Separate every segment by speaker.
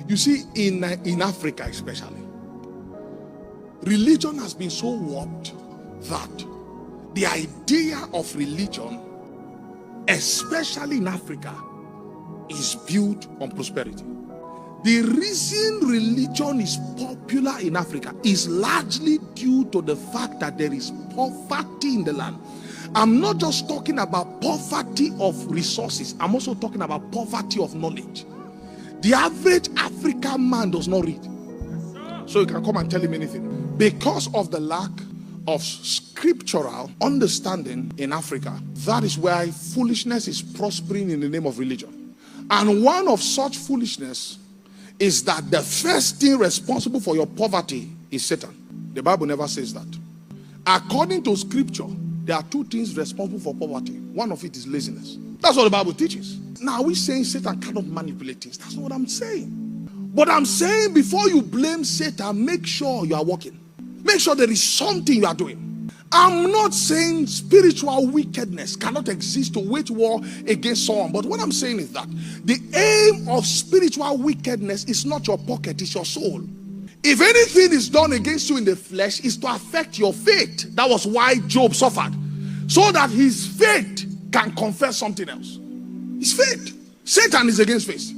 Speaker 1: You see, in Africa especially, religion has been so warped that the idea of religion, especially in Africa, is built on prosperity. The reason religion is popular in Africa is largely due to the fact that there is poverty in the land. I'm not just talking about poverty of resources, I'm also talking about poverty of knowledge. The average African man does not read, so you can come and tell him anything. Because of the lack of scriptural understanding in Africa, that is why foolishness is prospering in the name of religion. And one of such foolishness is that the first thing responsible for your poverty is Satan. The Bible never says that. According to scripture, there are two things responsible for poverty. One of it is laziness. That's what the Bible teaches. Now, are we saying Satan cannot manipulate things? That's not what I'm saying. But I'm saying before you blame Satan, make sure you are working. Make sure there is something you are doing. I'm not saying spiritual wickedness cannot exist to wage war against someone. But what I'm saying is that the aim of spiritual wickedness is not your pocket, it's your soul. If anything is done against you in the flesh, it's to affect your faith. That was why Job suffered, so that his faith can confess something else. His faith. Satan is against faith.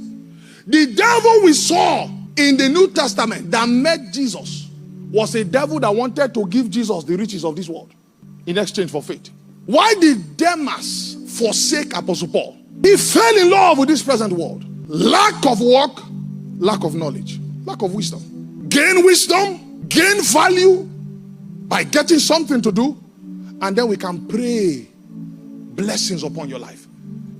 Speaker 1: The devil we saw in the New Testament that met Jesus was a devil that wanted to give Jesus the riches of this world in exchange for faith. Why did Demas forsake Apostle Paul? He fell in love with this present world. Lack of work, lack of knowledge, lack of wisdom. Gain wisdom, gain value by getting something to do, and then we can pray blessings upon your life.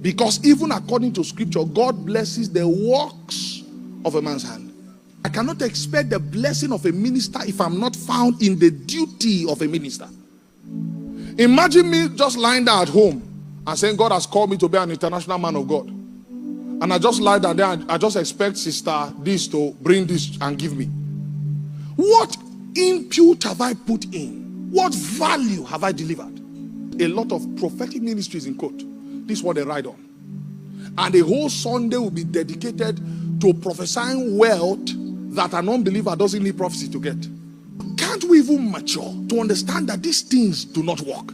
Speaker 1: Because even according to scripture, God blesses the works of a man's hand. I cannot expect the blessing of a minister if I'm not found in the duty of a minister. Imagine me just lying down at home and saying God has called me to be an international man of God. And I just lie down there and I just expect sister this to bring this and give me. What input have I put in? What value have I delivered? A lot of prophetic ministries in quote. This is what they ride on. And the whole Sunday will be dedicated to prophesying wealth that an unbeliever doesn't need prophecy to get. Can't we even mature to understand that these things do not work?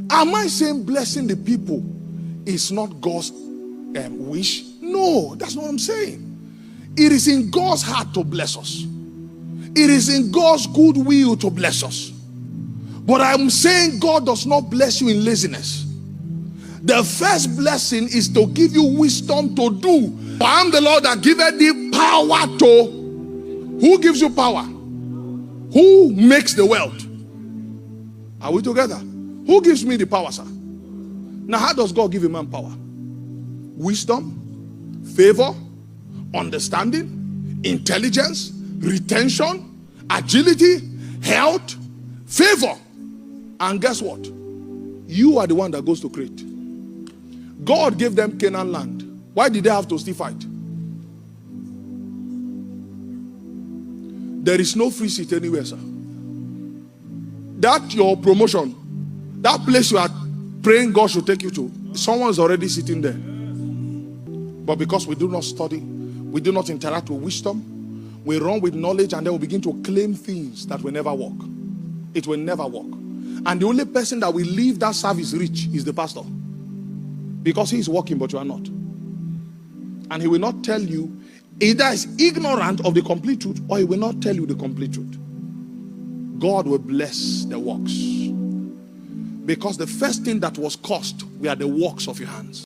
Speaker 1: Am I saying blessing the people is not God's wish? No, that's not what I'm saying. It is in God's heart to bless us. It is in God's good will to bless us. But I'm saying God does not bless you in laziness. The first blessing is to give you wisdom to do. I am the Lord that giveth thee power to. Who gives you power? Who makes the wealth? Are we together? Who gives me the power, sir? Now, how does God give a man power? Wisdom, favor, understanding, intelligence, retention, agility, health, favor. And guess what? You are the one that goes to create. God gave them Canaan land. Why did they have to still fight? There is no free seat anywhere, sir. That your promotion, that place you are praying God should take you to, someone's already sitting there. But because we do not study, we do not interact with wisdom, we run with knowledge, and then we begin to claim things that will never work. It will never work. And the only person that will leave that service rich is the pastor. Because he is working, but you are not. And he will not tell you, either is ignorant of the complete truth, or he will not tell you the complete truth. God will bless the works. Because the first thing that was cursed were the works of your hands.